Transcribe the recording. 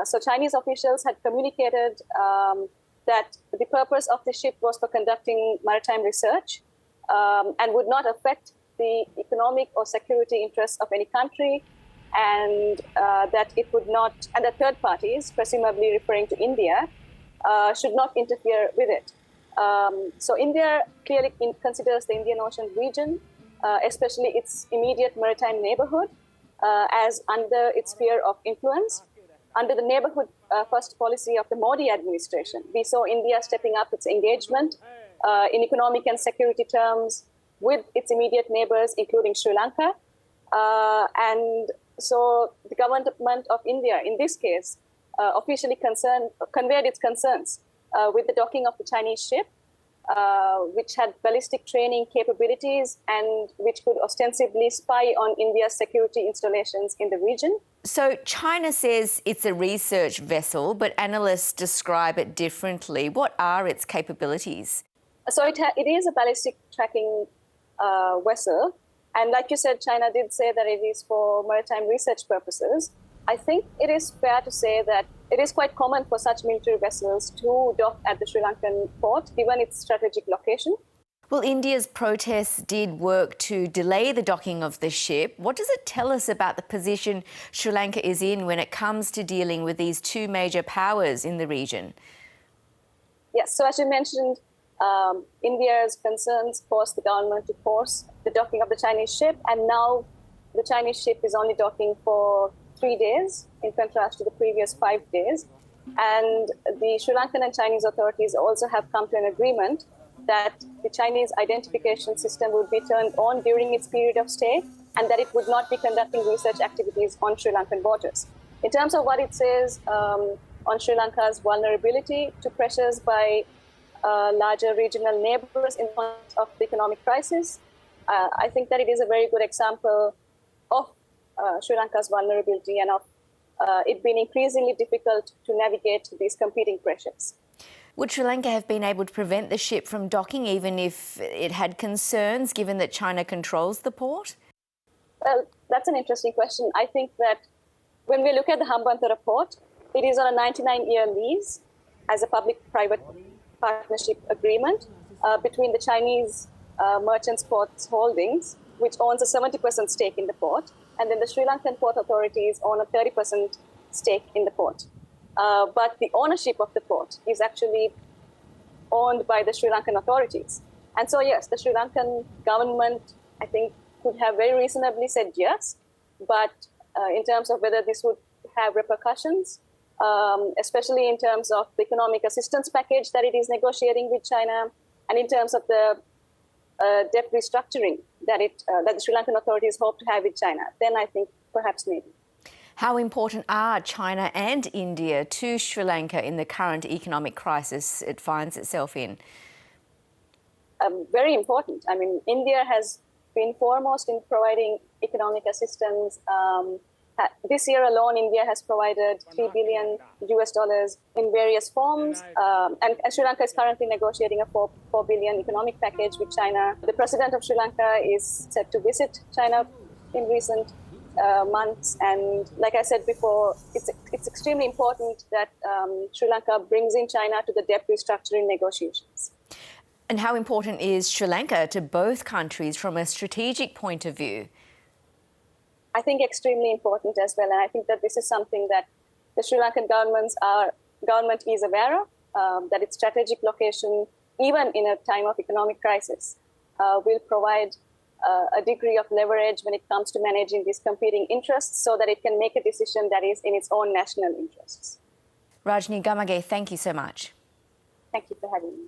So Chinese officials had communicated that the purpose of the ship was for conducting maritime research and would not affect the economic or security interests of any country, and that it would not, and that third parties, presumably referring to India, should not interfere with it. So India clearly considers the Indian Ocean region, especially its immediate maritime neighborhood, as under its sphere of influence. Under the neighborhood first policy of the Modi administration, we saw India stepping up its engagement in economic and security terms with its immediate neighbors, including Sri Lanka. And so the government of India, in this case, officially conveyed its concerns with the docking of the Chinese ship, which had ballistic training capabilities and which could ostensibly spy on India's security installations in the region. So China says it's a research vessel, but analysts describe it differently. What are its capabilities? So it is a ballistic tracking vessel. And like you said, China did say that it is for maritime research purposes. I think it is fair to say that it is quite common for such military vessels to dock at the Sri Lankan port, given its strategic location. Well, India's protests did work to delay the docking of the ship. What does it tell us about the position Sri Lanka is in when it comes to dealing with these two major powers in the region? Yes, so as you mentioned, India's concerns forced the government to force the docking of the Chinese ship, and now the Chinese ship is only docking for 3 days, in contrast to the previous 5 days. And the Sri Lankan and Chinese authorities also have come to an agreement that the Chinese identification system would be turned on during its period of stay, and that it would not be conducting research activities on Sri Lankan waters. In terms of what it says on Sri Lanka's vulnerability to pressures by larger regional neighbors in front of the economic crisis, I think that it is a very good example of Sri Lanka's vulnerability and of it being increasingly difficult to navigate these competing pressures. Would Sri Lanka have been able to prevent the ship from docking even if it had concerns, given that China controls the port? Well, that's an interesting question. I think that when we look at the Hambantota port, it is on a 99-year lease as a public-private partnership agreement between the Chinese Merchants Ports Holdings, which owns a 70% stake in the port, and then the Sri Lankan port authorities own a 30% stake in the port. But the ownership of the port is actually owned by the Sri Lankan authorities. And so, yes, the Sri Lankan government, I think, could have very reasonably said yes. But in terms of whether this would have repercussions, especially in terms of the economic assistance package that it is negotiating with China, and in terms of the debt restructuring that the Sri Lankan authorities hope to have with China, then I think perhaps maybe. How important are China and India to Sri Lanka in the current economic crisis it finds itself in? Very important. I mean, India has been foremost in providing economic assistance. This year alone, India has provided $3 billion in various forms. And Sri Lanka is currently negotiating a $4 billion economic package with China. The president of Sri Lanka is set to visit China in recent months. And like I said before, it's extremely important that Sri Lanka brings in China to the debt restructuring negotiations. And how important is Sri Lanka to both countries from a strategic point of view? I think extremely important as well. And I think that this is something that the Sri Lankan government is aware of, that its strategic location, even in a time of economic crisis, will provide a degree of leverage when it comes to managing these competing interests so that it can make a decision that is in its own national interests. Rajni Gamage, thank you so much. Thank you for having me.